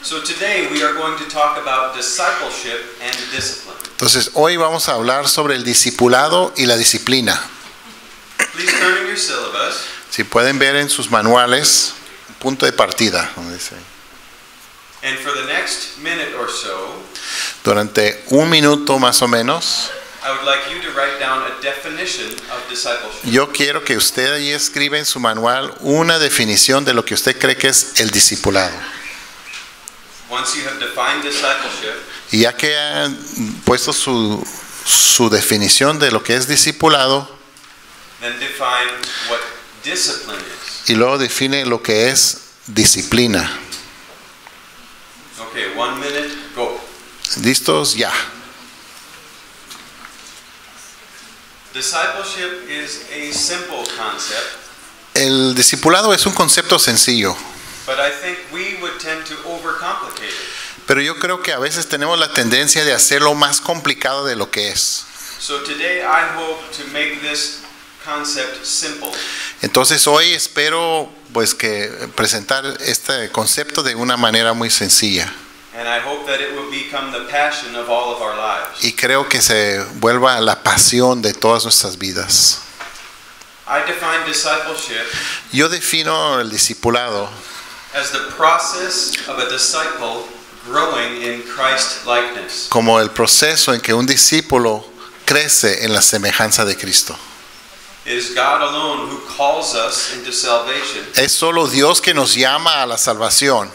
So today we are going to talk about discipleship and discipline. Entonces, hoy vamos a hablar sobre el discipulado y la disciplina. Please turn in your syllabus. Si pueden ver en sus manuales, punto de partida, donde dice. And for the next minute or so, Durante un minuto más o menos, I would like you to write down a definition of discipleship. yo quiero que usted ahí escriba en su manual una definición de lo que usted cree que es el discipulado. Once you have defined discipleship, Y ya que han puesto su definición de lo que es discipulado, then define what discipline is. y luego define lo que es disciplina. Okay, 1 minute, go. ¿Listos? Ya. Discipleship is a simple concept, El discipulado es un concepto sencillo, but I think we would tend to overcomplicate it. pero yo creo que a veces tenemos la tendencia de hacerlo más complicado de lo que es. So today I hope to make this concept simple. Entonces hoy espero pues que presentar este concepto de una manera muy sencilla, And I hope that it will become the passion of all of our lives. y creo que se vuelva la pasión de todas nuestras vidas. I define discipleship Yo defino el discipulado as the process of a disciple growing in Christ likeness. como el proceso en que un discípulo crece en la semejanza de Cristo. It is God alone who calls us into salvation, Es solo Dios que nos llama a la salvación,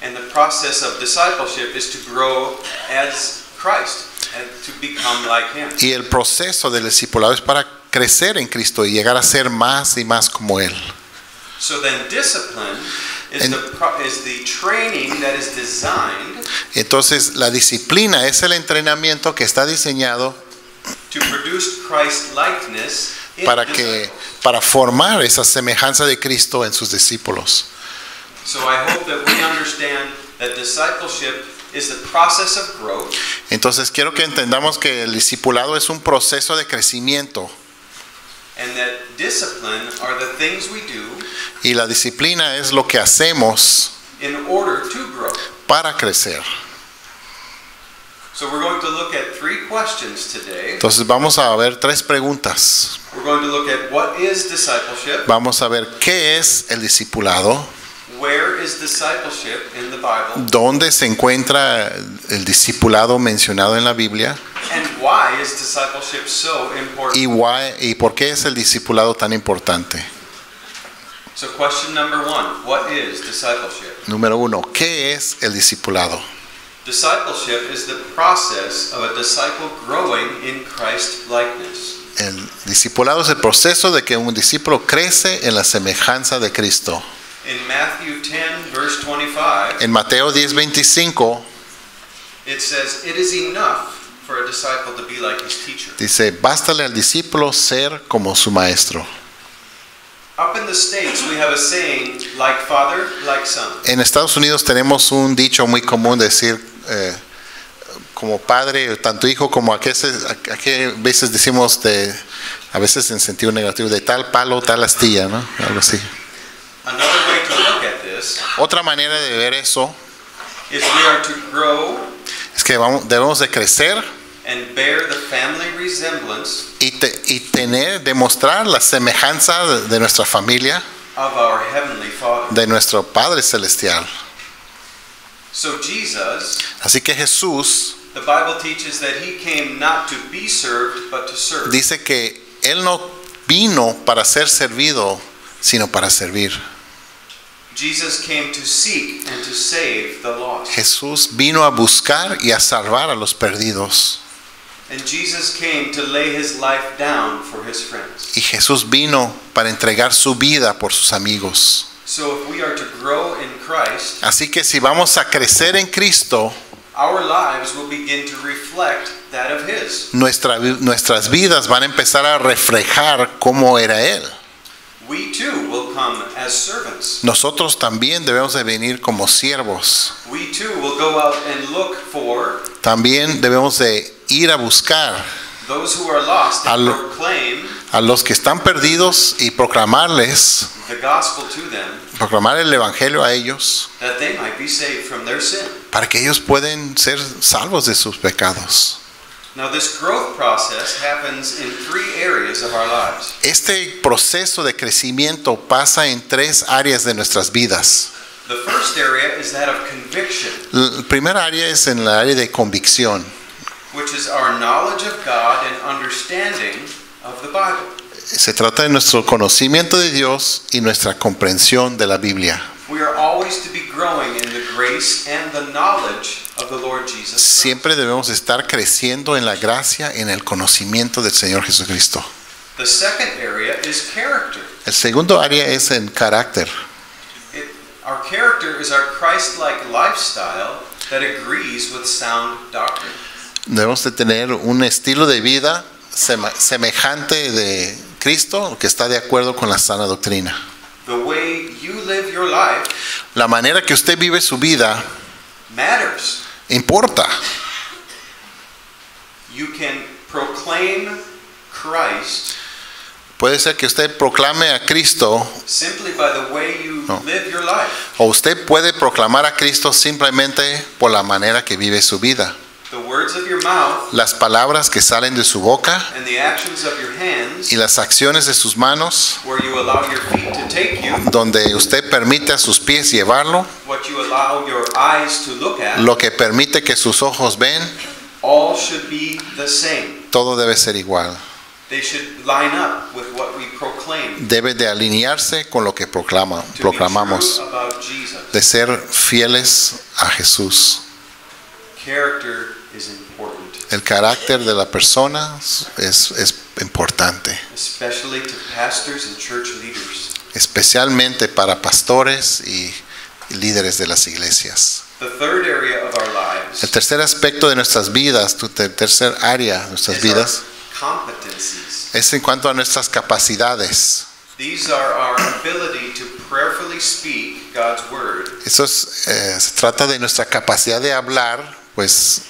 and the process of discipleship is to grow as Christ and to become like Him. y el proceso del discipulado es para crecer en Cristo y llegar a ser más y más como Él. So then, discipline is And- is the training that is designed Entonces la disciplina es el entrenamiento que está diseñado to produce Christ likeness in disciples. para formar esa semejanza de Cristo en sus discípulos. So I hope that we understand that discipleship is the process of growth, Entonces quiero que entendamos que el discipulado es un proceso de crecimiento and that discipline are the things we do y la disciplina es lo que hacemos in order to grow. para crecer. So we're going to look at 3 questions today. Entonces vamos a ver 3 preguntas. We're going to look at what is discipleship, Vamos a ver qué es el discipulado, where is discipleship in the Bible, dónde se encuentra el discipulado mencionado en la Biblia and why is discipleship so important. y por qué es el discipulado tan importante. So question number 1, what is discipleship? Número 1, ¿qué es el discipulado? Discipleship is the process of a disciple growing in Christ likeness. El discipulado es el proceso de que un discípulo crece en la semejanza de Cristo. In Matthew 10 verse 25, En Mateo 10:25 it says, "It is enough for a disciple to be like his teacher." dice, bástale al discípulo ser como su maestro. Up in the States, we have a saying, like father, like son. En Estados Unidos tenemos un dicho muy común de decir, como padre, tanto hijo como a qué veces decimos a veces en sentido negativo, de tal palo, tal astilla, ¿no? Algo así. Another way to look at this Otra manera de ver eso is we are to grow es que debemos de crecer and bear the family resemblance y demostrar la semejanza de nuestra familia, of our heavenly Father. de nuestro Padre Celestial. So Jesus, Así que Jesús the Bible teaches that he came not to be served, but to serve. dice que Él no vino para ser servido, sino para servir. Jesus came to seek and to save the lost. Jesús vino a buscar y a salvar a los perdidos. And Jesus came to lay his life down for his friends. Y Jesús vino para entregar su vida por sus amigos. So if we are to grow in Christ, Así que si vamos a crecer en Cristo, our lives will begin to reflect that of his. nuestras vidas van a empezar a reflejar cómo era Él. We too will come as servants. Nosotros también debemos de venir como siervos. We too will go out and look for También debemos de ir a buscar those who are lost and proclaim a los que están perdidos y proclamarles the gospel to them proclamar el evangelio a ellos that they might be saved from their sin. para que ellos puedan ser salvos de sus pecados. Now this growth process happens in 3 areas of our lives. Este proceso de crecimiento pasa en 3 áreas de nuestras vidas. The first area is that of conviction, La primera área es en la área de convicción. which is our knowledge of God and understanding of the Bible. Se trata de nuestro conocimiento de Dios y nuestra comprensión de la Biblia. We are always to be growing in the grace and the knowledge of the Lord Jesus Christ. Siempre debemos estar creciendo en la gracia, en el conocimiento del Señor Jesucristo. The second area is character. El segundo área es en carácter. Our character is our Christ-like lifestyle that agrees with sound doctrine. Debemos de tener un estilo de vida semejante de Cristo que está de acuerdo con la sana doctrina. The way you live your life La manera que usted vive su vida matters. importa. You can proclaim Christ Puede ser que usted proclame a Cristo simply by the way you No. live your life. o usted puede proclamar a Cristo simplemente por la manera que vive su vida. The words of your mouth Las palabras que salen de su boca and the actions of your hands, y las acciones de sus manos, where you allow your feet to take you, donde usted permite a sus pies llevarlo, what you allow your eyes to look at, lo que permite que sus ojos ven, all should be the same. todo debe ser igual. They should line up with what we proclaim Debe de alinearse con lo que to proclamamos, be true about Jesus. de ser fieles a Jesús. Character is important, El carácter de la persona es importante, especially to pastors and church leaders. especialmente para pastores y líderes de las iglesias. The third area of our lives El tercer aspecto de nuestras vidas, tercer área de nuestras is vidas, our competencies. es en cuanto a nuestras capacidades. These are our ability to prayerfully speak God's word Se trata de nuestra capacidad de hablar, pues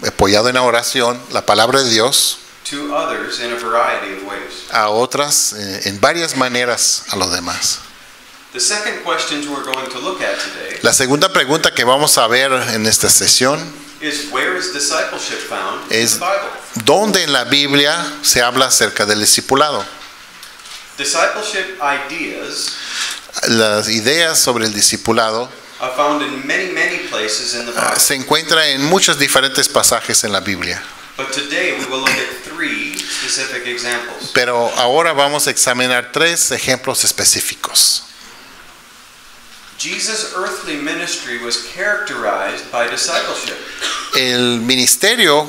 apoyado en la oración, la palabra de Dios to others in a variety of ways. a otras en varias maneras a los demás. The second question we're going to look at today La segunda pregunta que vamos a ver en esta sesión is, where is discipleship found in es the Bible? ¿dónde en la Biblia se habla acerca del discipulado? Discipleship ideas Las ideas sobre el discipulado are found in many places in the Bible. se encuentran en muchos diferentes pasajes en la Biblia. But today we will look at 3 specific examples. Pero ahora vamos a examinar 3 ejemplos específicos. Jesus' earthly ministry was characterized by discipleship. El ministerio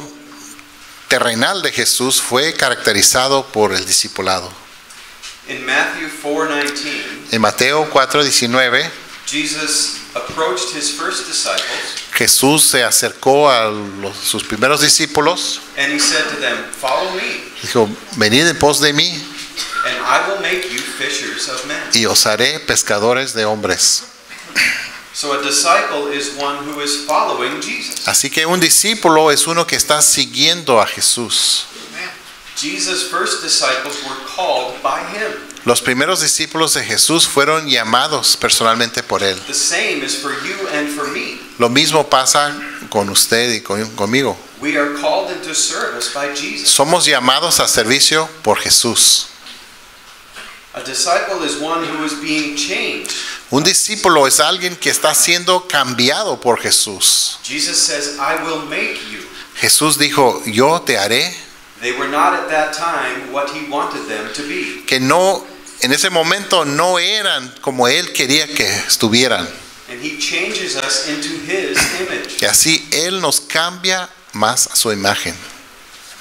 terrenal de Jesús fue caracterizado por el discipulado. In Matthew 4:19, En Mateo 4:19, Jesus approached his first disciples Jesús se acercó a sus primeros discípulos, and he said to them, "Follow me, dijo, venid en pos de mí and I will make you fishers of men." y os haré pescadores de hombres. So a disciple is one who is following Jesus. Así que un discípulo es uno que está siguiendo a Jesús. Jesus' first disciples were called by him. Los primeros discípulos de Jesús fueron llamados personalmente por él. The same is for you and for me. Lo mismo pasa con usted y conmigo. We are called into service by Jesus. Somos llamados a servicio por Jesús. A disciple is one who is being changed. Un discípulo es alguien que está siendo cambiado por Jesús. Jesus says, "I will make you." Jesús dijo, yo te haré, They were not at that time what he wanted them to be. que no, en ese momento no eran como él quería que estuvieran. And he changes us into his image. Y así él nos cambia más a su imagen.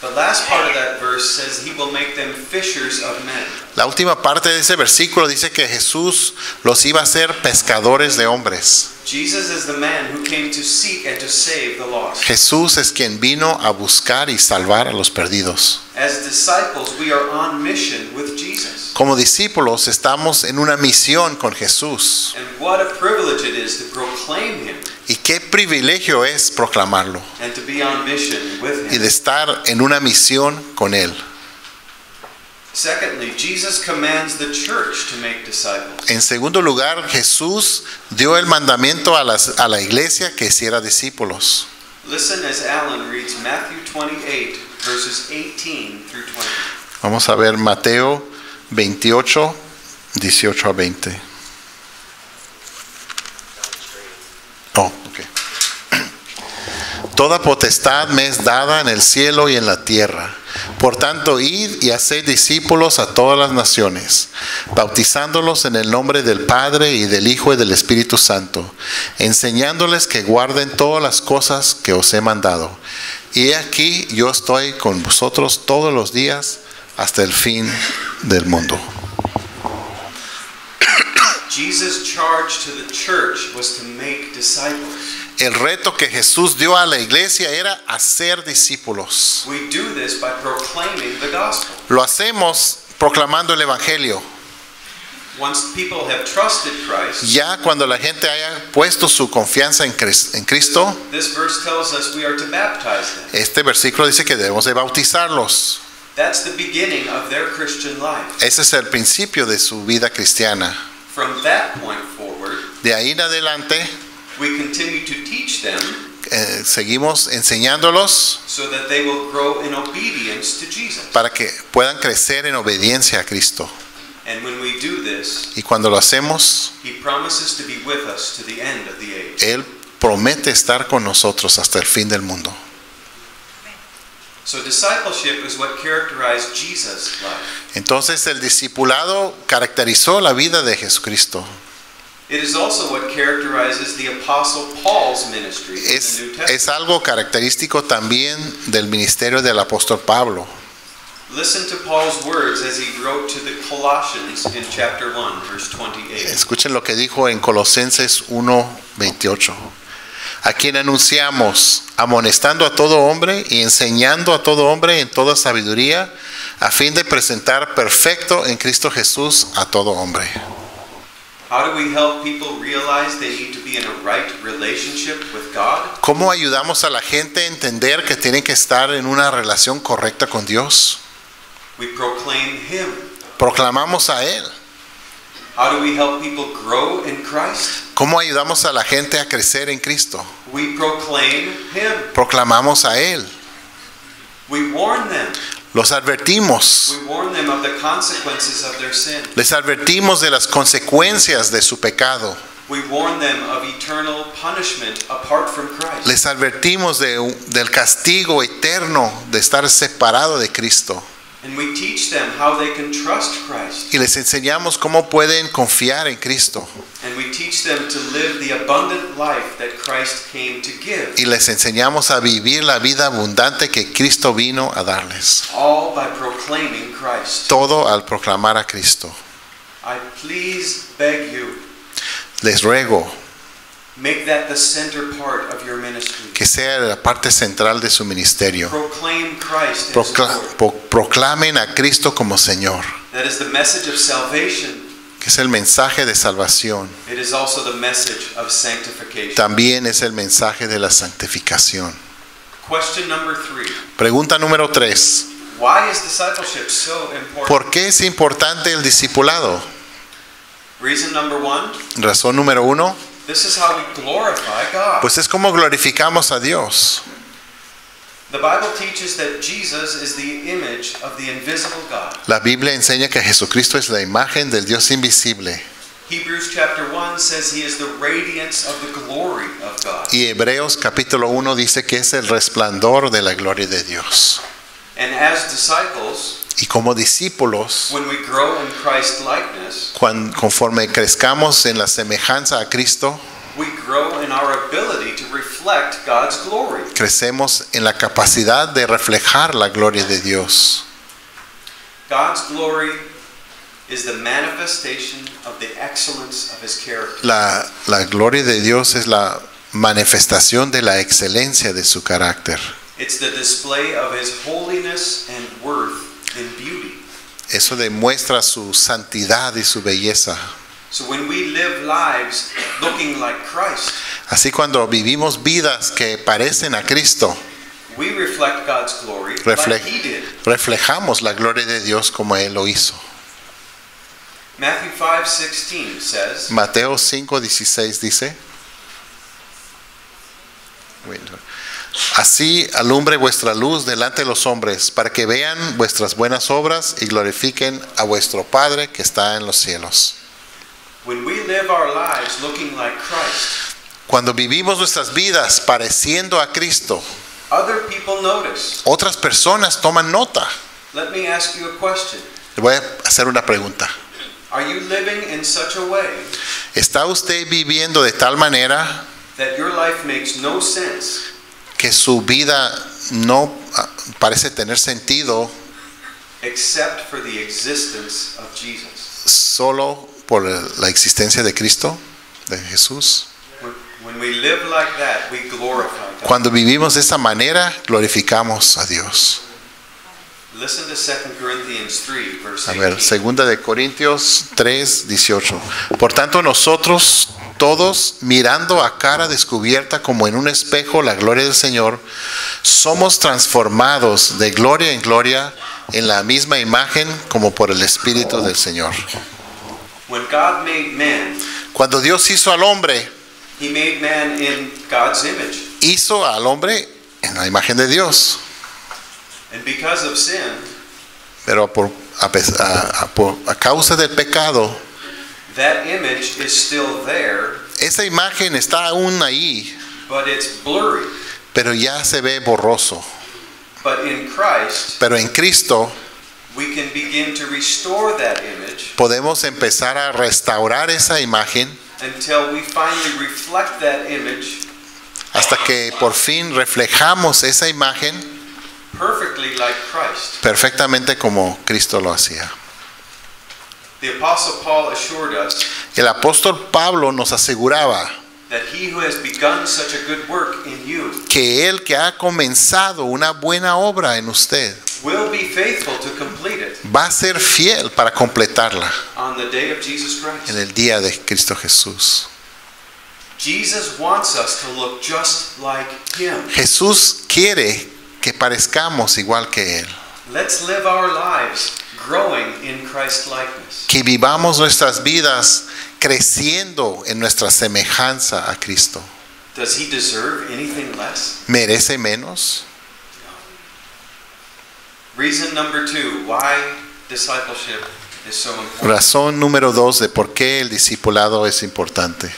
The last part of that verse says he will make them fishers of men. La última parte de ese versículo dice que Jesús los iba a hacer pescadores de hombres. Jesus is the man who came to seek and to save the lost. Jesús es quien vino a buscar y salvar a los perdidos. As disciples, we are on mission with Jesus. Como discípulos estamos en una misión con Jesús. And what a privilege it is to proclaim him Y qué privilegio es proclamarlo and to be on mission with y him. de estar en una misión con Él. Secondly, Jesus commands the church to make disciples. En segundo lugar, Jesús dio el mandamiento a la iglesia que hiciera discípulos. Listen as Alan reads Matthew 28, verses 18 through 20. Vamos a ver Mateo 28, 18 a 20. Oh, okay. Toda potestad me es dada en el cielo y en la tierra. Por tanto, id y haced discípulos a todas las naciones, bautizándolos en el nombre del Padre y del Hijo y del Espíritu Santo, enseñándoles que guarden todas las cosas que os he mandado. Y he aquí, yo estoy con vosotros todos los días hasta el fin del mundo. Jesus' charge to the church was to make disciples. El reto que Jesús dio a la iglesia era hacer discípulos. We do this by proclaiming the gospel. Lo hacemos proclamando el Evangelio. Once people have trusted Christ, Ya cuando la gente haya puesto su confianza en Cristo, this verse tells us we are to baptize them. este versículo dice que debemos de bautizarlos. That's the beginning of their Christian life. Ese es el principio de su vida cristiana. From that point forward, De ahí en adelante, we continue to teach them seguimos enseñándolos so that they will grow in obedience to Jesus. para que puedan crecer en obediencia a Cristo. And when we do this, Y cuando lo hacemos, He promises to be with us to the end of the age. Él promete estar con nosotros hasta el fin del mundo. So discipleship is what characterized Jesus' life. Entonces el discipulado caracterizó la vida de Jesucristo. It is also what characterizes the Apostle Paul's ministry in the New Testament. Es algo característico también del ministerio del apóstol Pablo. Listen to Paul's words as he wrote to the Colossians in chapter 1, verse 28. Escuchen lo que dijo en Colosenses 1:28. A quien anunciamos, amonestando a todo hombre y enseñando a todo hombre en toda sabiduría, a fin de presentar perfecto en Cristo Jesús a todo hombre. How do we help people realize they need to be in a right relationship with God? ¿Cómo ayudamos a la gente a entender que tienen que estar en una relación correcta con Dios? We proclaim Him. Proclamamos a Él. How do we help people grow in Christ? ¿Cómo ayudamos a la gente a crecer en Cristo? We proclaim Him. Proclamamos a Él. We warn them. Los advertimos. We warn them of the consequences of their sin. Les advertimos de las consecuencias de su pecado. We warn them of eternal punishment apart from Christ. Les advertimos del castigo eterno de estar separado de Cristo. And we teach them how they can trust Christ. Y les enseñamos cómo pueden confiar en Cristo. And we teach them to live the abundant life that Christ came to give. Y les enseñamos a vivir la vida abundante que Cristo vino a darles. All by proclaiming Christ. Todo al proclamar a Cristo. I please beg you, Les ruego make that the center part of your ministry. que sea la parte central de su ministerio. Proclaim Christ as Lord. Proclamen a Cristo como Señor, That is the message of salvation. que es el mensaje de salvación. It is also the message of sanctification. También es el mensaje de la santificación. Question number 3. Pregunta número 3. Why is discipleship so important? ¿Por qué es importante el discipulado? Reason number 1. Razón número 1. This is how we glorify God. Pues es como glorificamos a Dios. The Bible teaches that Jesus is the image of the invisible God. La Biblia enseña que Jesucristo es la imagen del Dios invisible. Hebrews chapter 1 says he is the radiance of the glory of God. Y Hebreos capítulo 1 dice que es el resplandor de la gloria de Dios. And as disciples, Y como discípulos, when we grow in Christ likeness, conforme crezcamos en la semejanza a Cristo, we grow in our ability to reflect God's glory. crecemos en la capacidad de reflejar la gloria de Dios. God's glory is the manifestation of the excellence of his character. La gloria de Dios es la manifestación de la excelencia de su carácter. It's the display of his holiness and worth in beauty. Eso demuestra su santidad y su belleza. So when we live lives looking like Christ, Así cuando vivimos vidas que parecen a Cristo, we reflect God's glory Reflect. like he did. reflejamos la gloria de Dios como Él lo hizo. Matthew 5:16 says, Mateo 5:16 dice: Así alumbre vuestra luz delante de los hombres, para que vean vuestras buenas obras y glorifiquen a vuestro Padre que está en los cielos. when we live our lives looking like Christ, Cuando vivimos nuestras vidas pareciendo a Cristo, other people notice. otras personas toman nota. Let me ask you a question. Le voy a hacer una pregunta. Are you living in such a way ¿Está usted viviendo de tal manera that your life makes no sense que su vida no parece tener sentido except for the existence of Jesus? solo por la existencia de Cristo, de Jesús? When we live like that, we glorify God. Cuando vivimos de esa manera, glorificamos a Dios. Listen to 2 Corinthians 3, verse A ver, 18. segunda de Corintios 3:18. Por tanto, nosotros todos, mirando a cara descubierta como en un espejo la gloria del Señor, somos transformados de gloria en gloria en la misma imagen como por el Espíritu del Señor. When God made man, Cuando Dios hizo al hombre, He made man in God's image. hizo al hombre en la imagen de Dios. And because of sin, Pero a causa del pecado, that image is still there, esa imagen está aún ahí, but it's blurry. pero ya se ve borroso. But in Christ, Pero en Cristo we can begin to restore that image podemos empezar a restaurar esa imagen until we finally reflect that image hasta que por fin reflejamos esa imagen perfectly like Christ. perfectamente como Cristo lo hacía. The Apostle Paul assured us El apóstol Pablo nos aseguraba that he who has begun such a good work in you que Él que ha comenzado una buena obra en usted will be faithful to complete it va a ser fiel para completarla on the day of Jesus Christ. en el día de Cristo Jesús. Jesus wants us to look just like Him. Jesús quiere que parezcamos igual que Él, Let's live our lives growing in Christ likeness. que vivamos nuestras vidas creciendo en nuestra semejanza a Cristo. Does He deserve anything less? ¿Merece menos? Reason number 2, why discipleship is so important. Razón número 2 de por qué el discipulado es importante.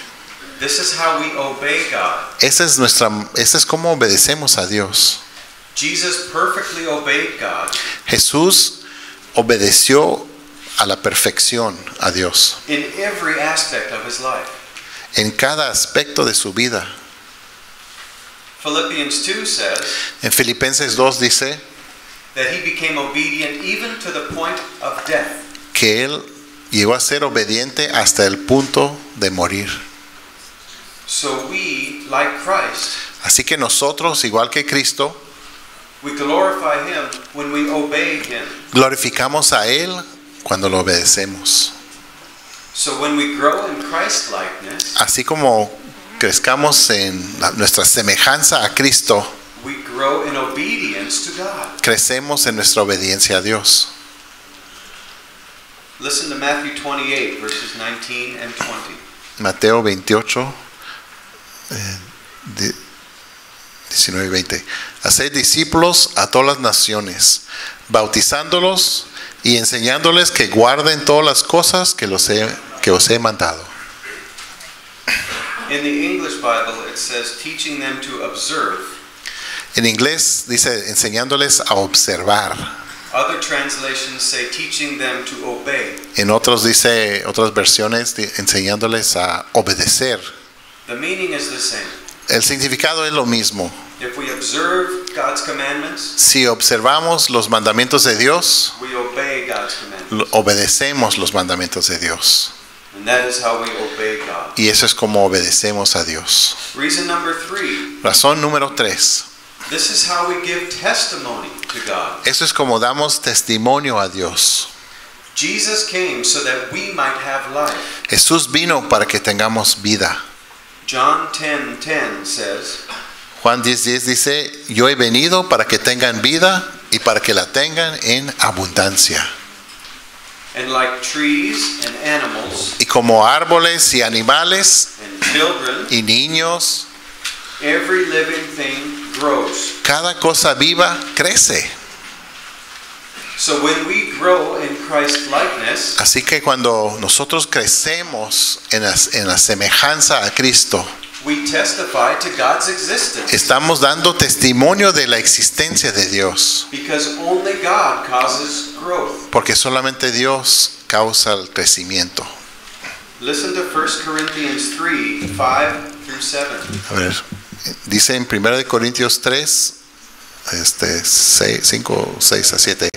This is how we obey God. Esa es como obedecemos a Dios. Jesus perfectly obeyed God Jesús obedeció a la perfección a Dios in every aspect of His life. en cada aspecto de su vida. Philippians 2 says En Filipenses 2 dice that He became obedient even to the point of death. que Él llegó a ser obediente hasta el punto de morir. So we, like Christ, Así que nosotros, igual que Cristo, we glorify Him when we obey Him. glorificamos a Él cuando lo obedecemos. So when we grow in Christ likeness, Así como crezcamos en nuestra semejanza a Cristo, we grow in obedience to God. crecemos en nuestra obediencia a Dios. Listen to Matthew 28, verses 19 and 20. Mateo 28, 19 y 20. Haced discípulos a todas las naciones, bautizándolos y enseñándoles que guarden todas las cosas que os he mandado. In the English Bible, it says teaching them to observe. En inglés dice enseñándoles a observar. Other translations say teaching them to obey. En otras versiones enseñándoles a obedecer. The meaning is the same. El significado es lo mismo. If we observe God's commandments, Si observamos los mandamientos de Dios, we obey God's commandments. obedecemos los mandamientos de Dios. And that is how we obey God. Y eso es como obedecemos a Dios. Reason number 3, Razón número 3. this is how we give testimony to God. Eso es como damos testimonio a Dios. Jesus came so that we might have life. Jesús vino para que tengamos vida. John 10:10 says, Juan 10:10 dice, yo he venido para que tengan vida y para que la tengan en abundancia. And like trees and animals Y como árboles y animales and children, y niños, every living thing grows. cada cosa viva crece. So when we grow in Christ likeness, Así que cuando nosotros crecemos en la semejanza a Cristo, we testify to God's existence. estamos dando testimonio de la existencia de Dios, Because only God causes growth. porque solamente Dios causa el crecimiento. Listen to 1 Corinthians 3, 5 through 7. A ver, dice en 1 Corintios 3, 5, 6 a 7.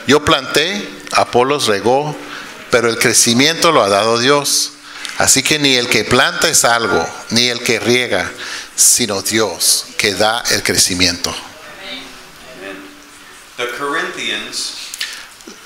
Yo planté, Apolos regó, pero el crecimiento lo ha dado Dios. Así que ni el que planta es algo, ni el que riega, sino Dios que da el crecimiento. Amen. The Corinthians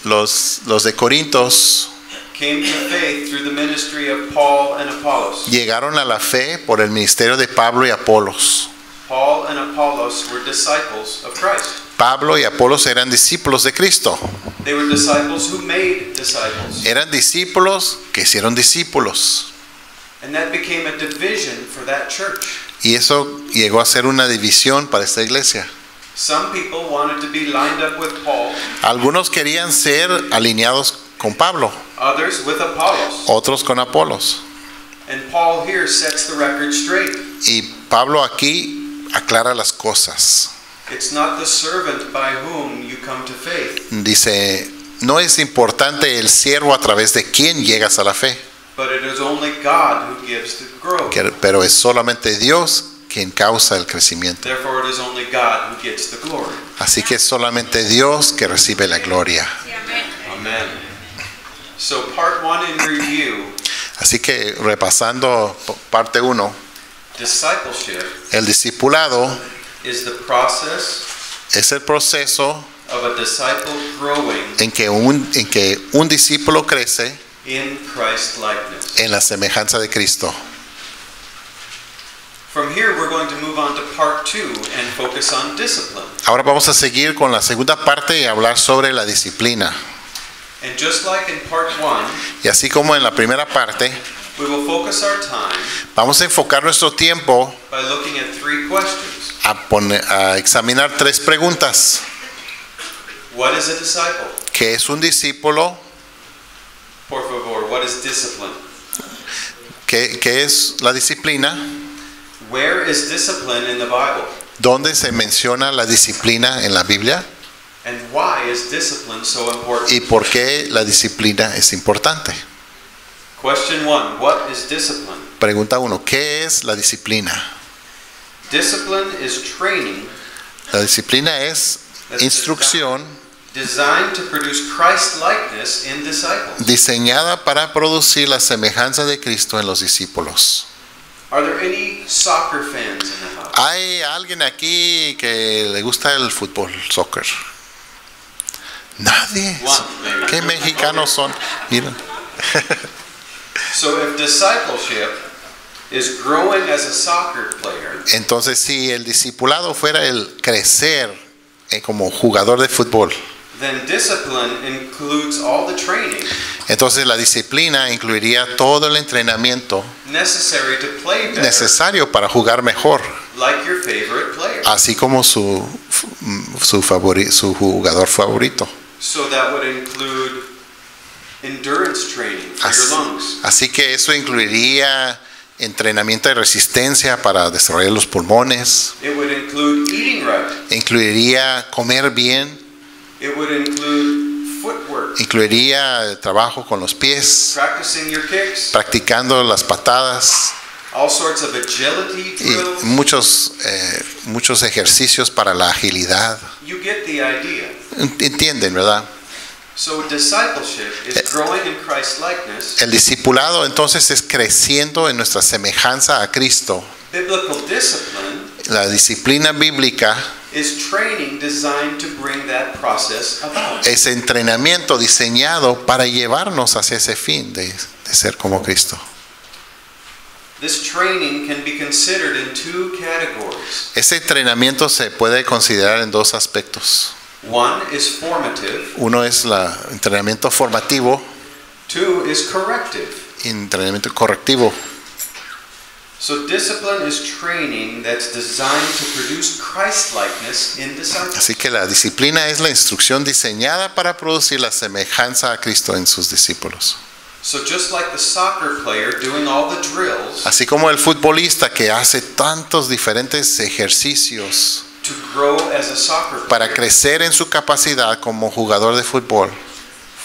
Los de Corintios came to faith through the ministry of Paul and Apollos. llegaron a la fe por el ministerio de Pablo y Apolos. Paul and Apollos were disciples of Christ. Pablo y Apolos eran discípulos de Cristo. They were disciples who made disciples. Eran discípulos que hicieron discípulos. And that became a division for that church. Y eso llegó a ser una división para esta iglesia. Some people wanted to be lined up with Paul, Algunos querían ser alineados con Pablo, others with Apollos. otros con Apolos. And Paul here sets the record straight. Y Pablo aquí aclara las cosas. It's not the servant by whom you come to faith, Dice, no es importante el siervo a través de quien llegas a la fe, but it is only God who gives the growth. pero es solamente Dios quien causa el crecimiento. Therefore, it is only God who gets the glory. Así que es solamente Dios que recibe la gloria. Amen. So, part 1 in review, Así que repasando parte 1, discipleship el discipulado is the process es el proceso of a disciple growing en que un discípulo crece in Christ likeness. en la semejanza de Cristo. From here, we're going to move on to part 2 and focus on discipline. Ahora vamos a seguir con la segunda parte y hablar sobre la disciplina. And just like in part 1, Y así como en la primera parte, we will focus our time vamos a enfocar nuestro tiempo by looking at 3 questions. a examinar 3 preguntas. What is a disciple? ¿Qué es un discípulo? Por favor, what is discipline? ¿Qué es la disciplina? Where is discipline in the Bible? ¿Dónde se menciona la disciplina en la Biblia? And why is discipline so important? ¿Y por qué la disciplina es importante? Question 1, what is discipline? Pregunta 1, ¿qué es la disciplina? Discipline is training La disciplina es instrucción designed to produce Christ-likeness in disciples. diseñada para producir la semejanza de Cristo en los discípulos. Are there any soccer fans in the house? ¿Hay alguien aquí que le gusta el fútbol, soccer? Nadie. One, maybe. ¿Qué mexicanos son? Mira. So if discipleship is growing as a soccer player, Entonces, si el discipulado fuera el crecer como jugador de fútbol, then discipline includes all the training entonces la disciplina incluiría todo el entrenamiento necessary to play better, necesario para jugar mejor, like your favorite player. así como su jugador favorito. So that would include endurance training for your lungs. Así que eso incluiría entrenamiento de resistencia para desarrollar los pulmones, It would include eating right. incluiría comer bien, It would include footwork, incluiría trabajo con los pies, practicing your kicks, practicando las patadas all sorts of agility y drills. muchos ejercicios para la agilidad. You get the idea. Entienden, ¿verdad? So discipleship is growing in Christ likeness. El discipulado entonces es creciendo en nuestra semejanza a Cristo. Biblical discipline La disciplina bíblica is training designed to bring that process about. es entrenamiento diseñado para llevarnos hacia ese fin de ser como Cristo. This training can be considered in 2 categories. Ese entrenamiento se puede considerar en 2 aspectos. One is formative, Uno es el entrenamiento formativo two is corrective. y entrenamiento correctivo. So discipline is training that's designed to produce Christ-likeness in disciples. Así que la disciplina es la instrucción diseñada para producir la semejanza a Cristo en sus discípulos. So just like the soccer player doing all the drills Así como el futbolista que hace tantos diferentes ejercicios to grow as a soccer para player, crecer en su capacidad como jugador de fútbol,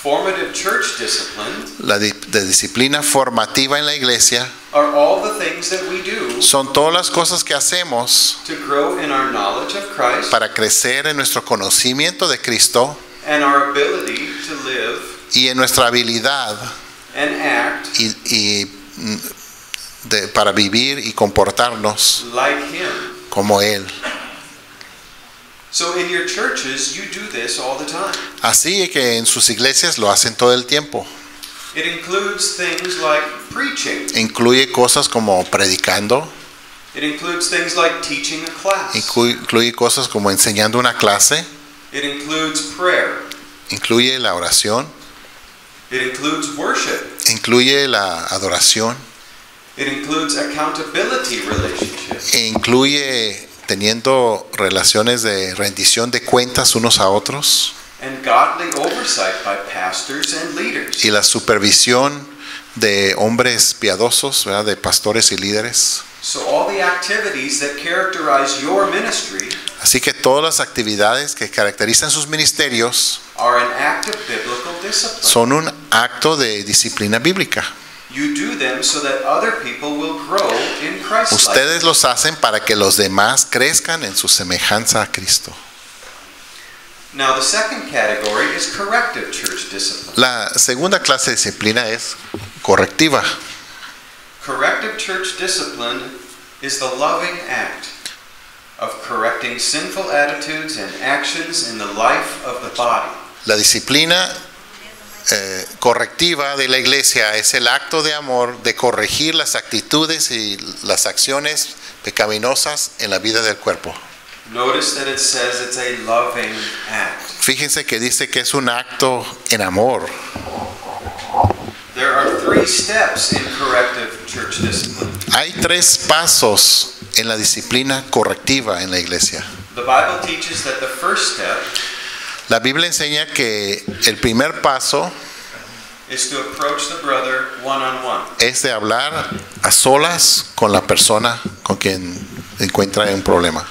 formative church discipline de disciplina formativa en la iglesia are all the things that we do son todas las cosas que hacemos to grow in our knowledge of Christ para crecer en nuestro conocimiento de Cristo and our ability to live y en nuestra habilidad and act para vivir y comportarnos like Him. como Él. So in your churches, you do this all the time. Así que en sus iglesias lo hacen todo el tiempo. It includes things like preaching. Incluye cosas como predicando, It includes things like teaching a class. incluye cosas como enseñando una clase, It includes prayer. incluye la oración, It includes worship. incluye la adoración, It includes accountability relationships. e incluye teniendo relaciones de rendición de cuentas unos a otros And godly oversight by pastors and leaders. y la supervisión de hombres piadosos, ¿verdad? De pastores y líderes. So all the activities that characterize your ministry Así que todas las actividades que caracterizan sus ministerios are an act of biblical discipline. son un acto de disciplina bíblica. You do them so that other people will grow in Christ likeness. Ustedes los hacen para que los demás crezcan en su semejanza a Cristo. Now the second category is corrective church discipline. La segunda clase de disciplina es correctiva. Corrective church discipline is the loving act of correcting sinful attitudes and actions in the life of the body. La disciplina correctiva de la iglesia es el acto de amor de corregir las actitudes y las acciones pecaminosas en la vida del cuerpo. Notice that it says it's a loving act. Fíjense que dice que es un acto en amor. There are 3 steps in corrective church discipline. Hay 3 pasos en la disciplina correctiva en la iglesia. The Bible teaches that the first step La Biblia enseña que el primer paso is to approach the brother one-on-one. es de hablar a solas con la persona con quien encuentra un problema.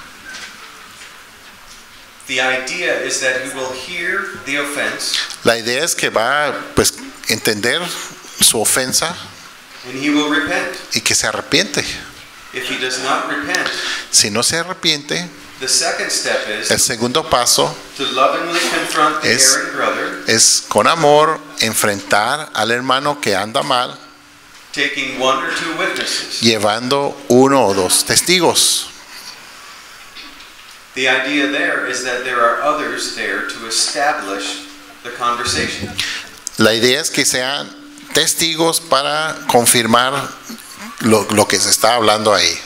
The idea is that he will hear the offense La idea es que va a entender su ofensa and he will repent. y que se arrepiente. If he does not repent, Si no se arrepiente, the second step el is segundo paso to lovingly confront the Es- erring brother, es con amor enfrentar al hermano que anda mal, taking 1 or 2 witnesses. llevando 1 o 2 testigos. The idea there is that there are others there to establish the conversation. La idea es que sean testigos para confirmar lo que se está hablando ahí.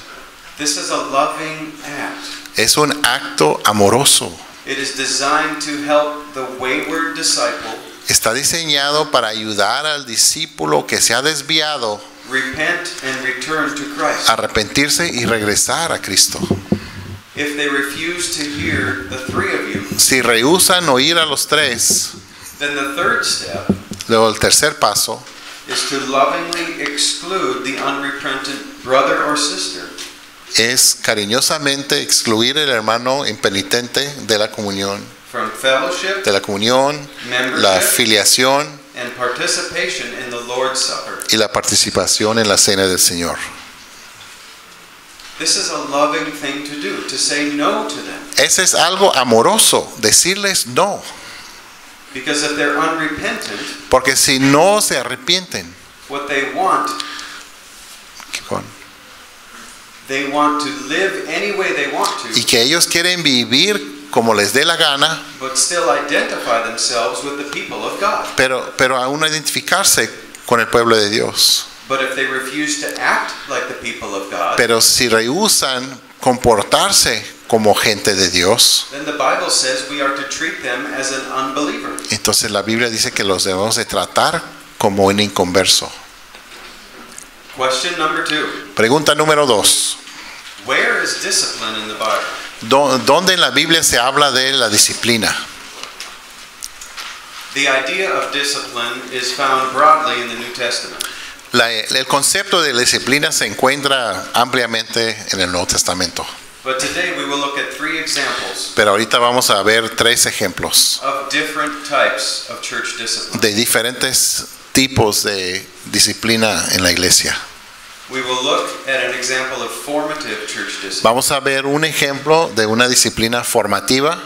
This is a loving act. Es un acto amoroso. It is designed to help the wayward disciple Está diseñado para ayudar al discípulo que se ha desviado repent and return to Christ. a arrepentirse y regresar a Cristo. If they refuse to hear the 3 of you, Si rehúsan oír a los 3, then the third step luego el tercer paso is to lovingly exclude the unrepentant brother or sister es cariñosamente excluir al hermano impenitente de la comunión, from fellowship, la filiación and participation in the Lord's Supper. y la participación en la cena del Señor. This is a loving thing to do, to say no to them. Ese es algo amoroso, decirles no, Because if they're unrepentant, porque si no se arrepienten, what they want to live any way they want y to, que ellos quieren vivir como les dé la gana, but still identify themselves with the people of God. pero aún no identificarse con el pueblo de Dios. But if they refuse to act like the people of God, Pero si rehúsan comportarse como gente de Dios, then the Bible says we are to treat them as an unbeliever. entonces la Biblia dice que los debemos de tratar como un inconverso. Question number 2. Pregunta número 2. Where is discipline in the Bible? ¿Dónde en la Biblia se habla de la disciplina? The idea of discipline is found broadly in the New Testament. El concepto de disciplina se encuentra ampliamente en el Nuevo Testamento. But today we will look at 3 examples Pero ahorita vamos a ver 3 ejemplos of different types of church discipline. de diferentes tipos de disciplina en la iglesia. We will look at an example of formative church discipline. Vamos a ver un ejemplo de una disciplina formativa.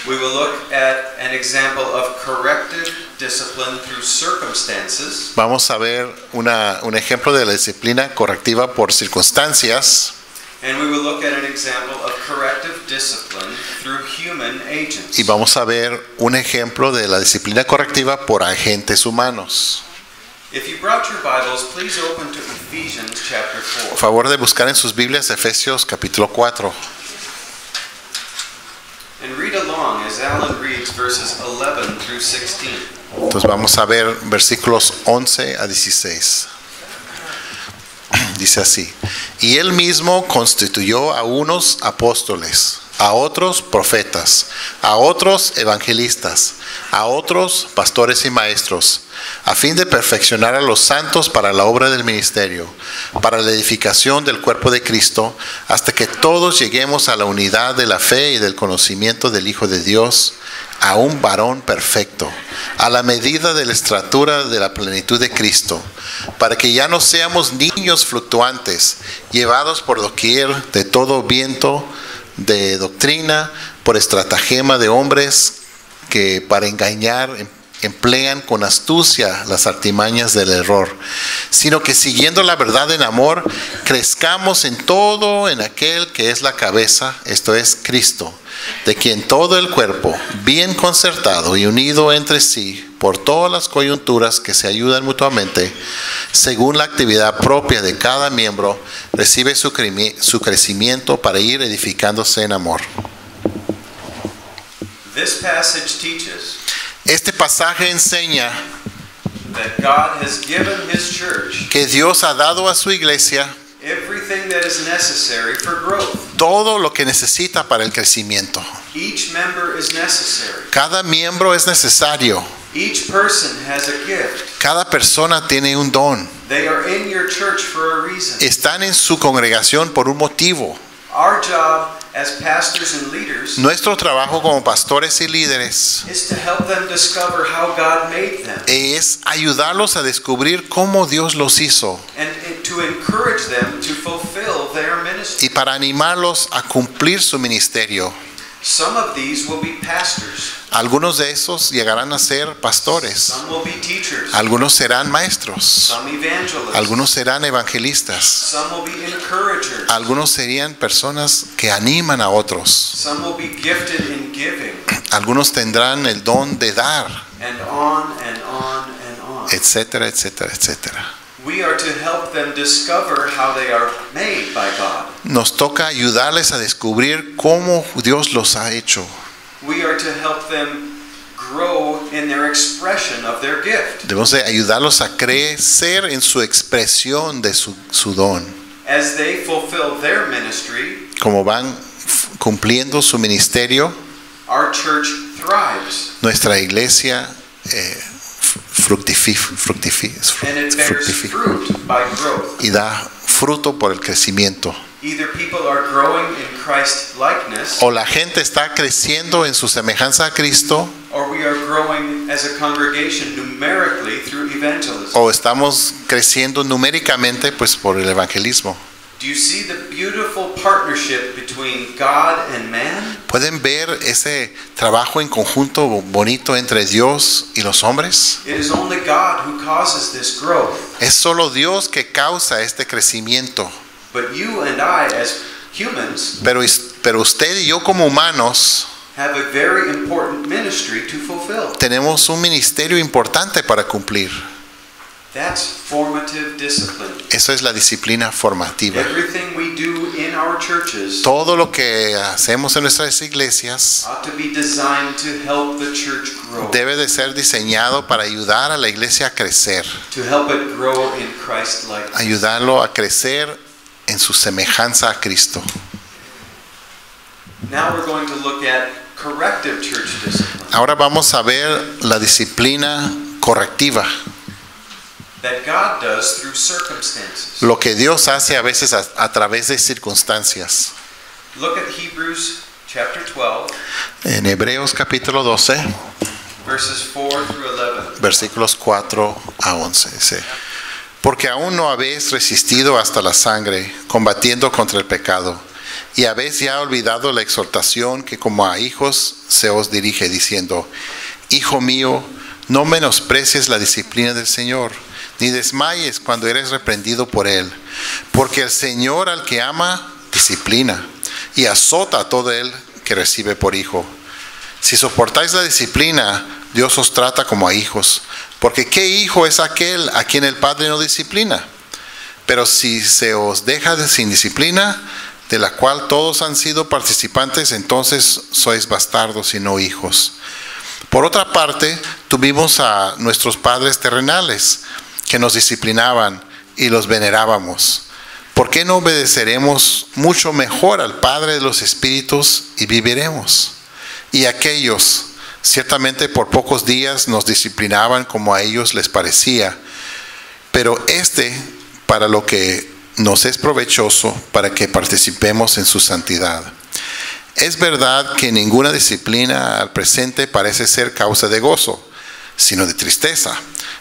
We will look at an example of corrective discipline through circumstances. Vamos a ver un ejemplo de la disciplina correctiva por circunstancias. And we will look at an example of corrective discipline through human agents. Y vamos a ver un ejemplo de la disciplina correctiva por agentes humanos. If you brought your Bibles, please open to Ephesians chapter Por 4. favor de buscar en sus Biblias Efesios capítulo 4. And read along as Alan reads verses 11 through 16. Entonces vamos a ver versículos 11 a 16. Dice así: y él mismo constituyó a unos apóstoles, a otros profetas, a otros evangelistas, a otros pastores y maestros, a fin de perfeccionar a los santos para la obra del ministerio, para la edificación del cuerpo de Cristo, hasta que todos lleguemos a la unidad de la fe y del conocimiento del Hijo de Dios, a un varón perfecto, a la medida de la estatura de la plenitud de Cristo, para que ya no seamos niños fluctuantes, llevados por doquier de todo viento de doctrina, por estratagema de hombres que para engañar emplean con astucia las artimañas del error, sino que siguiendo la verdad en amor, crezcamos en todo en aquel que es la cabeza, esto es Cristo, de quien todo el cuerpo, bien concertado y unido entre sí por todas las coyunturas que se ayudan mutuamente, según la actividad propia de cada miembro, recibe su crecimiento para ir edificándose en amor. This passage teaches Este pasaje enseña that God has given His church que Dios ha dado a su iglesia everything that is necessary for growth. todo lo que necesita para el crecimiento. Each member is necessary. Cada miembro es necesario. Each person has a gift. Cada persona tiene un don. They are in your church for a reason. Están en su congregación por un motivo. Our job as pastors and leaders Nuestro trabajo como pastores y líderes is to help them discover how God made them es ayudarlos a descubrir cómo Dios los hizo and to encourage them to fulfill their ministry. y para animarlos a cumplir su ministerio. Some of these will be pastors. Algunos de esos llegarán a ser pastores. Some will be teachers. Algunos serán maestros. Some evangelists. Algunos serán evangelistas. Some will be encouragers. Algunos serían personas que animan a otros. Some will be gifted in giving. Algunos tendrán el don de dar, And on and on and on. etcétera, etcétera, etcétera. We are to help them discover how they are made by God. Nos toca ayudarles a descubrir cómo Dios los ha hecho. We are to help them grow in their expression of their gift. Debemos de ayudarlos a crecer en su expresión de su don. As they fulfill their ministry, Como van cumpliendo su ministerio, our church thrives. nuestra iglesia And it bears fruit by growth. y da fruto por el crecimiento. Either people are growing in Christ likeness, O la gente está creciendo en su semejanza a Cristo, or we are growing as a congregation numerically through evangelism. o estamos creciendo numéricamente pues por el evangelismo. Do you see the beautiful partnership between God and man? ¿Pueden ver ese trabajo en conjunto bonito entre Dios y los hombres? It is only God who causes this growth. Es solo Dios que causa este crecimiento. But you and I as humans Pero usted y yo como humanos have a very important ministry to fulfill. tenemos un ministerio importante para cumplir. That's formative discipline. Eso es la disciplina formativa. Everything we do in our churches Todo lo que hacemos en nuestras iglesias ought to be designed to help the church grow, debe de ser diseñado para ayudar a la iglesia a crecer, to help it grow in Christ-likeness. ayudarlo a crecer en su semejanza a Cristo. Now we're going to look at corrective church discipline Ahora vamos a ver la disciplina correctiva, that God does through circumstances. lo que Dios hace a veces a través de circunstancias. Look at Hebrews chapter 12, En Hebreos capítulo 12, verses 4 through 11. versículos 4 a 11, dice: Porque aún no habéis resistido hasta la sangre, combatiendo contra el pecado, y habéis ya olvidado la exhortación que como a hijos se os dirige, diciendo: Hijo mío, no menosprecies la disciplina del Señor, ni desmayes cuando eres reprendido por Él, porque el Señor al que ama, disciplina, y azota a todo el que recibe por hijo. Si soportáis la disciplina, Dios os trata como a hijos, porque ¿qué hijo es aquel a quien el Padre no disciplina? Pero si se os deja sin disciplina, de la cual todos han sido participantes, entonces sois bastardos y no hijos. Por otra parte, tuvimos a nuestros padres terrenales, que nos disciplinaban y los venerábamos. ¿Por qué no obedeceremos mucho mejor al Padre de los Espíritus y viviremos? Y aquellos, ciertamente por pocos días nos disciplinaban como a ellos les parecía, pero para lo que nos es provechoso, para que participemos en su santidad. Es verdad que ninguna disciplina al presente parece ser causa de gozo, sino de tristeza,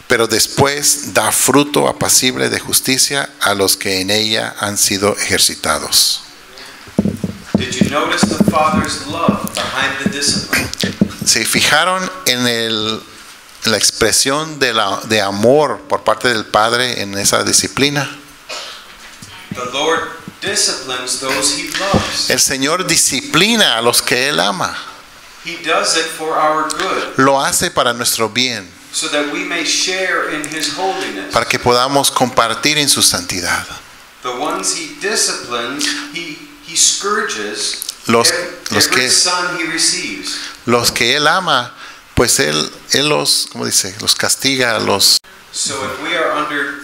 pero después da fruto apacible de justicia a los que en ella han sido ejercitados. Did you notice the Father's love behind the discipline? ¿Se fijaron en la expresión de amor por parte del Padre en esa disciplina? The Lord disciplines those He loves. El Señor disciplina a los que Él ama. He does it for our good, Lo hace para nuestro bien, so that we may share in His holiness. para que podamos compartir en su santidad. The ones He disciplines, He scourges Los every que- son He receives. Los que Él ama, pues Él los, ¿cómo dice? Los castiga, So if we are under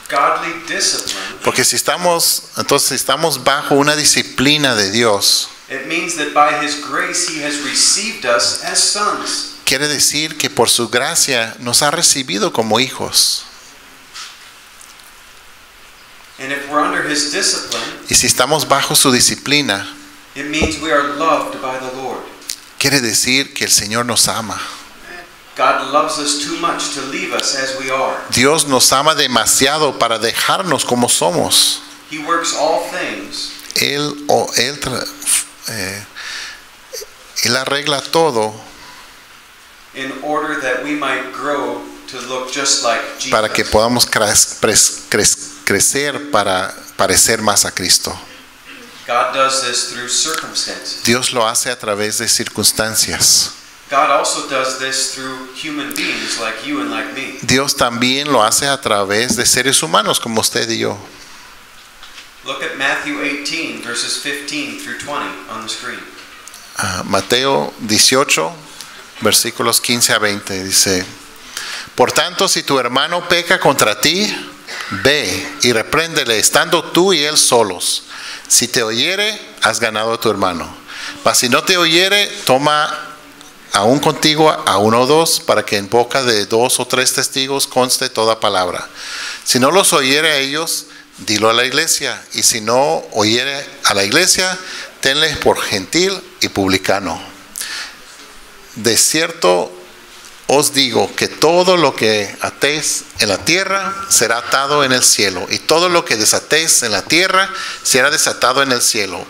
godly discipline, porque si estamos bajo una disciplina de Dios, it means that by His grace He has received us as sons. quiere decir que por su gracia nos ha recibido como hijos. And if we're under His discipline, Y si estamos bajo su disciplina, it means we are loved by the Lord. quiere decir que el Señor nos ama. God loves us too much to leave us as we are. Dios nos ama demasiado para dejarnos como somos. He works all things Él arregla todo in order that we might grow to look just like Jesus. para que podamos crecer para parecer más a Cristo. God does this through circumstances. Dios lo hace a través de circunstancias. God also does this through human beings like you and like me. Dios también lo hace a través de seres humanos como usted y yo. Look at Matthew 18, verses 15 through 20 on the screen. Mateo 18, versículos 15 a 20 dice: Por tanto, si tu hermano peca contra ti, ve y repréndele, estando tú y él solos. Si te oyere, has ganado a tu hermano. Mas si no te oyere, toma aún contigo a uno o dos, para que en boca de 2 o 3 testigos conste toda palabra. Si no los oyere a ellos, dilo a la iglesia. Y si no oyere a la iglesia, tenle por gentil y publicano. De cierto os digo que todo lo que atéis en la tierra será atado en el cielo, y todo lo que desatéis en la tierra será desatado en el cielo.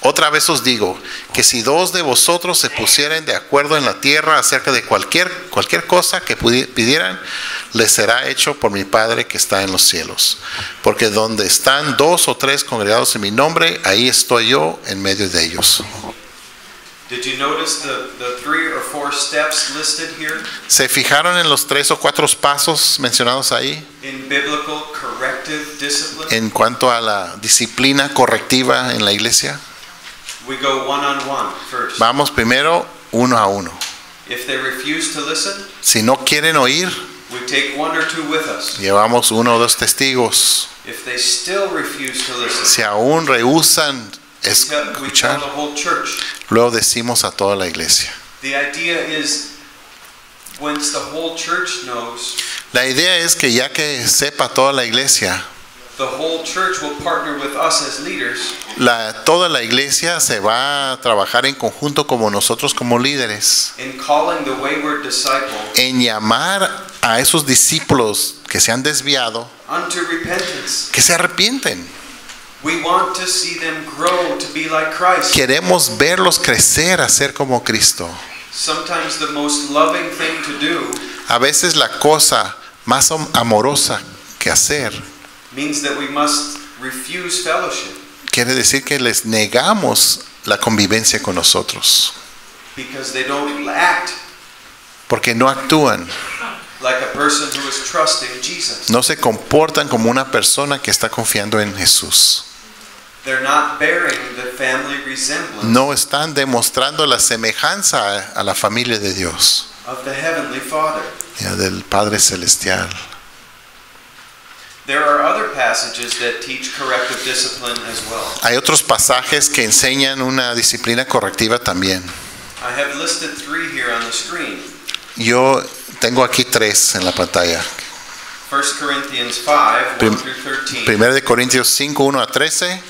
Otra vez os digo que si 2 de vosotros se pusieren de acuerdo en la tierra acerca de cualquier cosa que pidieran, les será hecho por mi Padre que está en los cielos. Porque donde están 2 o 3 congregados en mi nombre, ahí estoy yo en medio de ellos. Did you notice the 3 or 4 4 steps listed here ¿Se fijaron en los 3 o 4 pasos mencionados ahí in biblical corrective discipline? en cuanto a la disciplina correctiva en la iglesia? We go one-on-one first. Vamos primero uno a uno. If they refuse to listen, Si no quieren oír, we take 1 or 2 with us. llevamos 1 o 2 testigos. If they still refuse to listen, Si aún rehúsan we tell escuchar, the whole church. luego decimos a toda la iglesia. The idea is, once the whole church knows, La idea es que ya que sepa toda la iglesia, the whole church will partner with us as leaders toda la iglesia se va a trabajar en conjunto como nosotros como líderes, in calling the wayward disciple en llamar a esos discípulos que se han desviado, unto repentance. que se arrepienten. We want to see them grow to be like Christ. Queremos verlos crecer a ser como Cristo. Sometimes the most loving thing to do A veces la cosa más amorosa que hacer means that we must refuse fellowship quiere decir que les negamos la convivencia con nosotros, because they don't act porque no actúan, like a person who is trusting Jesus. no se comportan como una persona que está confiando en Jesús. They're not bearing the family resemblance No están demostrando la semejanza a la familia de Dios, of the Heavenly Father. del Padre Celestial. There are other passages that teach corrective discipline as well. Hay otros pasajes que enseñan una disciplina correctiva también. I have listed 3 here on the screen. Yo tengo aquí 3 en la pantalla. 1 Corinthians 5, 1 through 13. 1 de Corintios 5, 1 a 13.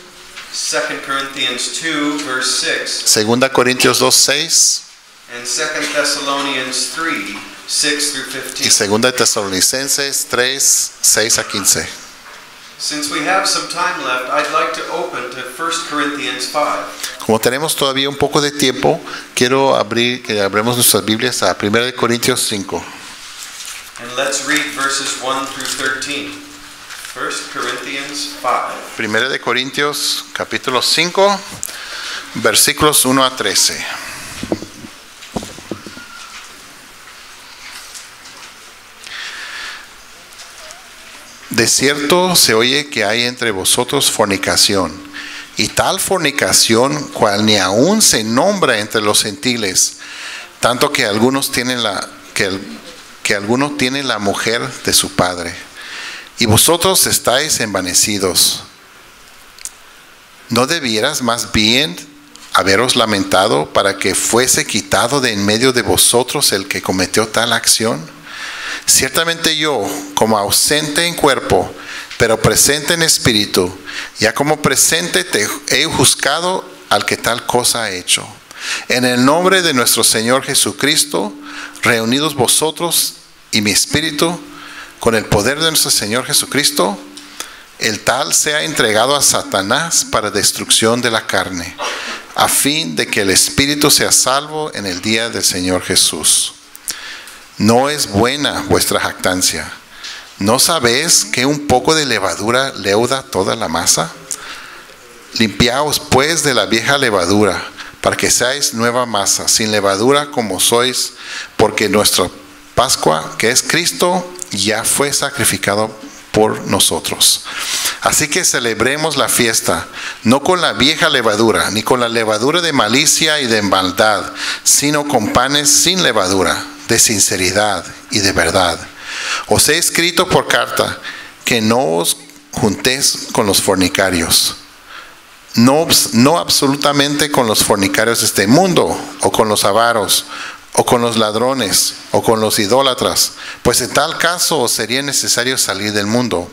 2 Corinthians 2, verse 6. 2 Corintios 2, 6. And 2 Thessalonians 3, 6 through Y 15. 2 de Tesalonicenses 3, 6 a 15. Since we have some time left, I'd like to open to 1 Corinthians 5. Como tenemos todavía un poco de tiempo, quiero que abramos nuestras Biblias a 1 de Corintios 5. And let's read verses 1 through 13. 1 Corinthians 5. 1 de Corintios capítulo 5, versículos 1 a 13. De cierto se oye que hay entre vosotros fornicación, y tal fornicación cual ni aún se nombra entre los gentiles, tanto que algunos tienen que alguno tiene la mujer de su padre, y vosotros estáis envanecidos. ¿No debieras más bien haberos lamentado para que fuese quitado de en medio de vosotros el que cometió tal acción? Ciertamente yo, como ausente en cuerpo, pero presente en espíritu, ya como presente te he juzgado al que tal cosa ha hecho. En el nombre de nuestro Señor Jesucristo, reunidos vosotros y mi espíritu, con el poder de nuestro Señor Jesucristo, el tal sea entregado a Satanás para destrucción de la carne, a fin de que el espíritu sea salvo en el día del Señor Jesús. No es buena vuestra jactancia. ¿No sabéis que un poco de levadura leuda toda la masa? Limpiaos pues de la vieja levadura, para que seáis nueva masa, sin levadura como sois, porque nuestra Pascua, que es Cristo, ya fue sacrificado por nosotros. Así que celebremos la fiesta, no con la vieja levadura, ni con la levadura de malicia y de maldad, sino con panes sin levadura, de sinceridad y de verdad. Os he escrito por carta que no os juntéis con los fornicarios, no absolutamente con los fornicarios de este mundo, o con los avaros, o con los ladrones, o con los idólatras, pues en tal caso os sería necesario salir del mundo.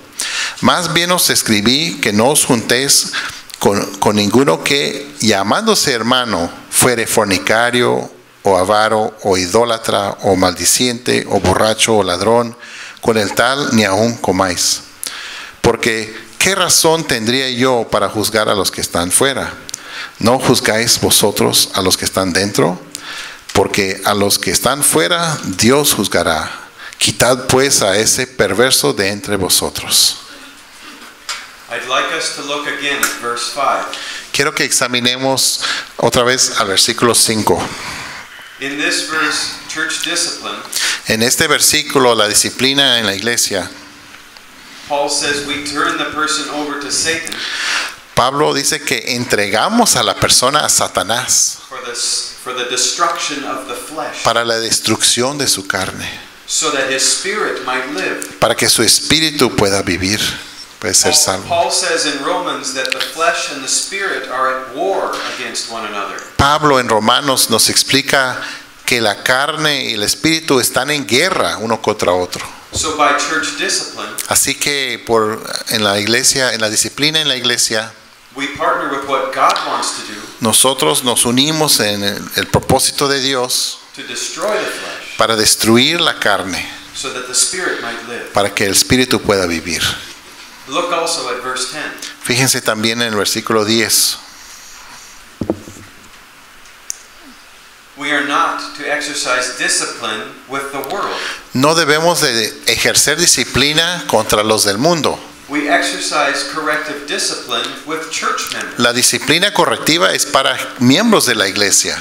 Más bien os escribí que no os juntéis con ninguno que, llamándose hermano, fuere fornicario, o avaro, o idólatra, o maldiciente, o borracho, o ladrón, con el tal ni aun comáis. Porque, ¿qué razón tendría yo para juzgar a los que están fuera? ¿No juzgáis vosotros a los que están dentro? Porque a los que están fuera, Dios juzgará. Quitad pues a ese perverso de entre vosotros. I'd like us to look again at verse 5. Quiero que examinemos otra vez al versículo 5. In this verse, church discipline, En este versículo, la disciplina en la iglesia, Paul says we turn the person over to Satan Pablo dice que entregamos a la persona a Satanás for the destruction of the flesh, para la destrucción de su carne, so that his spirit might live. para que su espíritu pueda vivir, puede ser salvo. Paul says in Romans that the flesh and the spirit are at war against one another. Pablo en Romanos nos explica que la carne y el espíritu están en guerra uno contra otro. So by church discipline, Así que en la iglesia, en la disciplina en la iglesia, we partner with what God wants to do nosotros nos unimos en el propósito de Dios to destroy the flesh, para destruir la carne, so that the spirit might live. para que el espíritu pueda vivir. Look also at verse 10. Fíjense también en el versículo 10. We are not to exercise discipline with the world. No debemos de ejercer disciplina contra los del mundo. We exercise corrective discipline with church members. La disciplina correctiva es para miembros de la iglesia.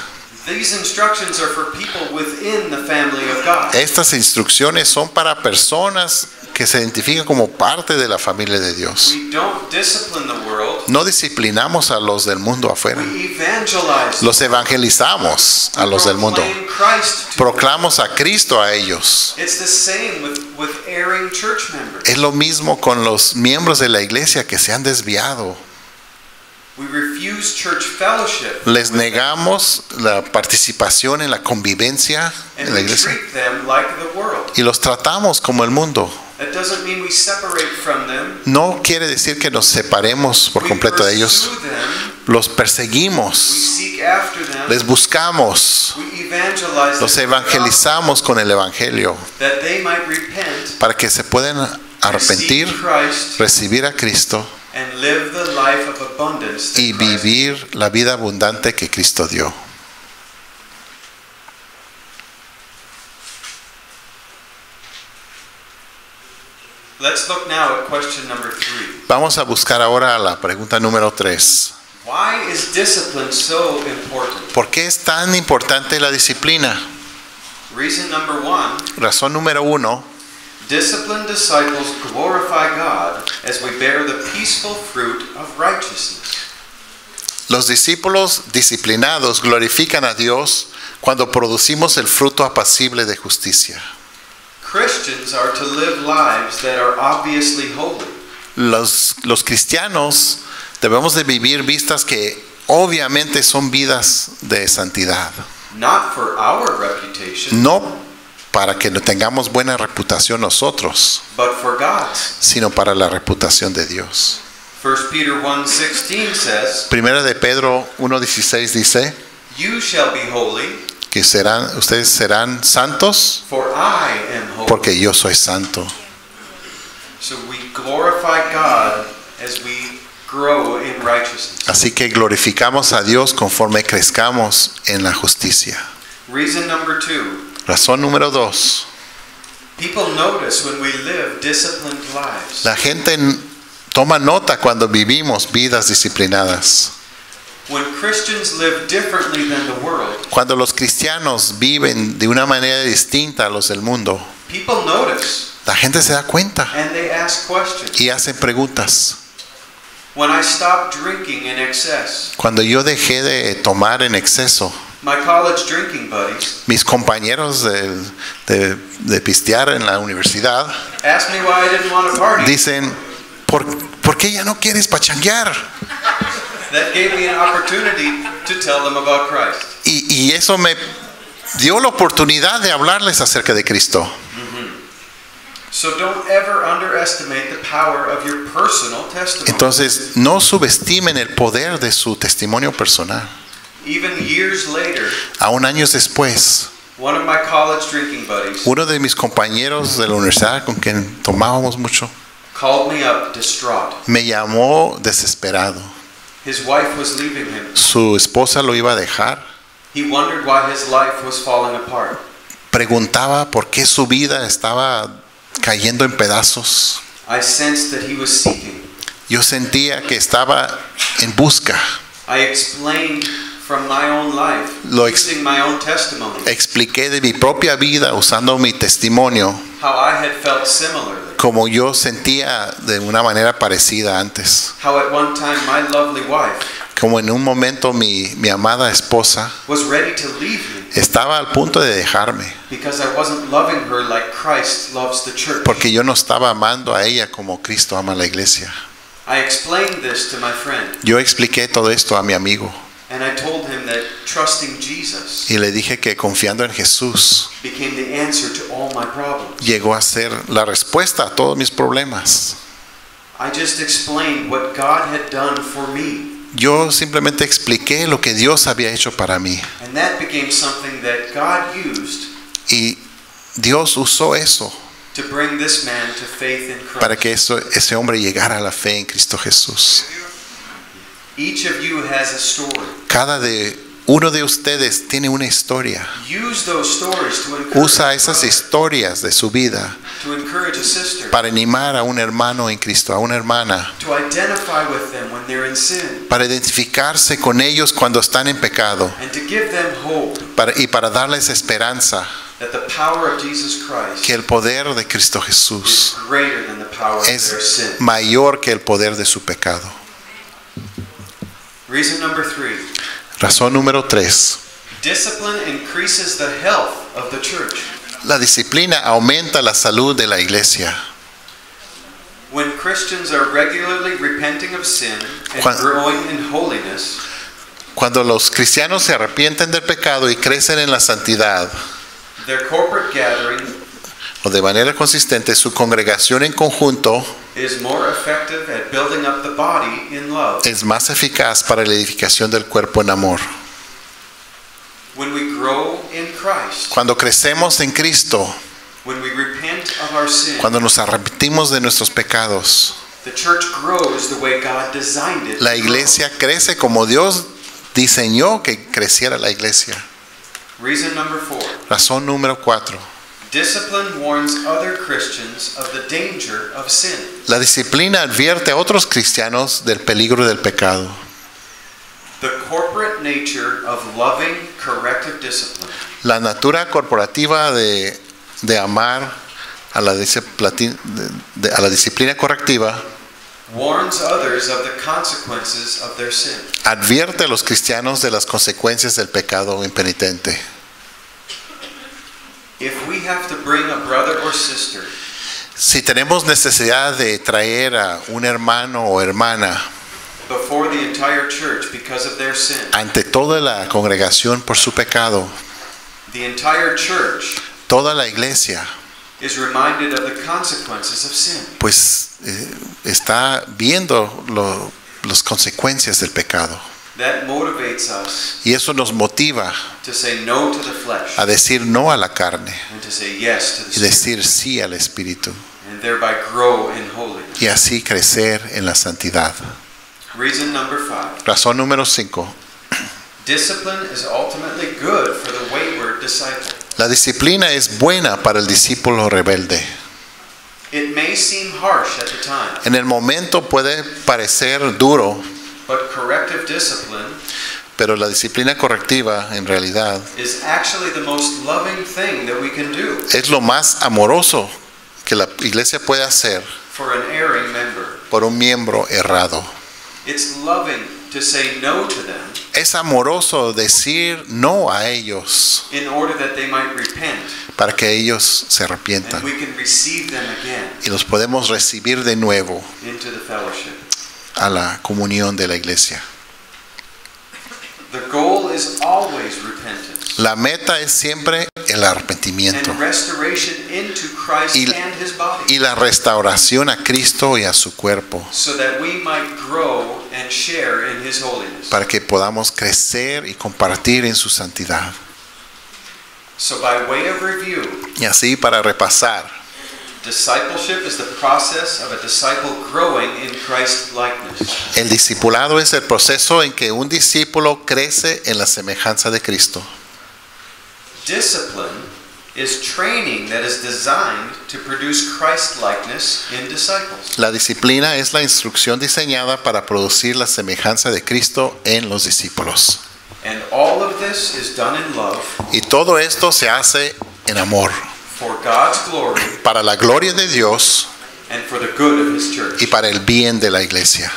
These instructions are for people within the family of God. Estas instrucciones son para personas que se identifican como parte de la familia de Dios. We don't discipline the world. No disciplinamos a los del mundo afuera. We evangelize. Los evangelizamos a los del mundo. Proclaim Christ to Proclamos a Cristo a ellos. It's the same with erring church members. Es lo mismo con los miembros de la iglesia que se han desviado. We refuse church fellowship. Les negamos la participación en la convivencia And en la we iglesia treat them like the world. y los tratamos como el mundo. That doesn't mean we separate from them. No quiere decir que nos separemos por We completo de ellos. pursue them. Los We perseguimos, seek after them. les buscamos, We evangelize los them evangelizamos con el evangelio that they might repent, para que se puedan arrepentir, receive Christ, recibir a Cristo and live the life of abundance that y Christ vivir la vida abundante que Cristo dio. Let's look now at question number 3. Vamos a buscar ahora la pregunta número 3. Why is discipline so important? ¿Por qué es tan importante la disciplina? Reason number 1, Razón número 1. disciplined disciples glorify God as we bear the peaceful fruit of righteousness. Los discípulos disciplinados glorifican a Dios cuando producimos el fruto apacible de justicia. Christians are to live lives that are obviously holy. Los cristianos debemos de vivir vidas que obviamente son vidas de santidad. Not for our reputation, No para que no tengamos buena reputación nosotros, but for God's. sino para la reputación de Dios. 1 Peter 1:16 says, Primera de Pedro 1:16 dice "You shall be holy, que ustedes serán santos for I am holy." porque yo soy santo. So we glorify God as we grow in righteousness. Así que glorificamos a Dios conforme crezcamos en la justicia. Reason number 2, Razón número 2. people notice when we live disciplined lives. La gente toma nota cuando vivimos vidas disciplinadas. When Christians live differently than the world, Cuando los cristianos viven de una manera distinta a los del mundo, people notice la gente se da cuenta and they ask questions. y hacen preguntas. When I stopped drinking in excess, Cuando yo dejé de tomar en exceso, my college drinking buddies mis compañeros de pistear en la universidad asked me why I didn't want to party. dicen, ¿por qué ya no quieres pachanguear? That gave me an opportunity to tell them about Christ. Y eso me dio la oportunidad de hablarles acerca de Cristo. So don't ever underestimate the power of your personal testimony. Entonces, no subestimen el poder de su testimonio personal. Even years later, Aún años después, one of my college drinking buddies uno de mis compañeros de la universidad con quien tomábamos mucho called me up distraught. me llamó desesperado. His wife was leaving him. Su esposa lo iba a dejar. He wondered why his life was falling apart. Preguntaba por qué su vida estaba cayendo en pedazos. I sensed that he was seeking. Yo sentía que estaba en busca. I explained from my own life, using my own testimony, expliqué de mi propia vida usando mi testimonio, how I had felt similarly. como yo sentía de una manera parecida antes. How at one time my lovely wife Como en un momento mi amada esposa was ready to leave me estaba al punto de dejarme because I wasn't loving her like Christ loves the church. porque yo no estaba amando a ella como Cristo ama a la iglesia. I explained this to my friend, Yo expliqué todo esto a mi amigo and I told him that trusting Jesus y le dije que confiando en Jesús became the answer to all my problems. llegó a ser la respuesta a todos mis problemas. I just explained what God had done for me, Yo simplemente expliqué lo que Dios había hecho para mí and that became something that God used y Dios usó eso to bring this man to faith in para Christ. que ese hombre llegara a la fe en Cristo Jesús. Each of you has a story. Cada uno de ustedes tiene una historia. Use those stories to encourage Usa a esas brother, historias de su vida to encourage a sister, para animar a un hermano en Cristo, a una hermana, to identify with them when they're in sin, para identificarse con ellos cuando están en pecado and to give them hope y para darles esperanza that the power of Jesus Christ que el poder de Cristo is Jesús greater than the power of their es sin. mayor que el poder de su pecado. Reason number 3. Razón número 3. Discipline increases the health of the church. La disciplina aumenta la salud de la iglesia. When Christians are regularly repenting of sin and Cuan- growing in holiness, Cuando los cristianos se arrepienten del pecado y crecen en la santidad, their corporate gathering o de manera consistente, su congregación en conjunto is more effective at building up the body in love. es más eficaz para la edificación del cuerpo en amor. When we grow in Christ, Cuando crecemos en Cristo, when we repent of our sin, cuando nos arrepentimos de nuestros pecados, the church grows the way God designed it. la iglesia crece como Dios diseñó que creciera la iglesia. Reason number 4. Razón número 4. Discipline warns other Christians of the danger of sin. La disciplina advierte a otros cristianos del peligro del pecado. The corporate nature of loving corrective discipline La natura corporativa de amar a la disciplina correctiva warns others of the consequences of their sin. advierte a los cristianos de las consecuencias del pecado impenitente. If we have to bring a brother or sister Si tenemos necesidad de traer a un hermano o hermana before the entire church because of their sin, ante toda la congregación por su pecado, the entire church toda la iglesia is reminded of the consequences of sin. pues está viendo las consecuencias del pecado. That motivates us Y eso nos motiva to say no to the flesh a decir no a la carne and to say yes to the y Spirit, decir sí al Espíritu and thereby grow in holiness. y así crecer en la santidad. Reason number 5. Razón número 5. Discipline is ultimately good for the wayward disciple. La disciplina es buena para el discípulo rebelde. It may seem harsh at the time, En el momento puede parecer duro, but corrective discipline pero la disciplina correctiva en realidad is actually the most loving thing that we can do es lo más amoroso que la iglesia puede hacer for an erring member. por un miembro errado. It's loving to say no to them Es amoroso decir no a ellos in order that they might repent para que ellos se and arrepientan we can receive them again y los podemos recibir de nuevo into the fellowship. a la comunión de la iglesia. The goal is always repentance La meta es siempre el arrepentimiento and restoration into Christ Y- and his body, y la restauración a Cristo y a su cuerpo so that we might grow and share in his holiness. para que podamos crecer y compartir en su santidad. So by way of review, Y así para repasar, discipleship is the process of a disciple growing in Christ likeness. el discipulado es el proceso en que un discípulo crece en la semejanza de Cristo. Discipline is training that is designed to produce Christ likeness in disciples. La disciplina es la instrucción diseñada para producir la semejanza de Cristo en los discípulos. And all of this is done in love Y todo esto se hace en amor, for God's glory para la gloria de Dios and for the good of His church. y para el bien de la iglesia.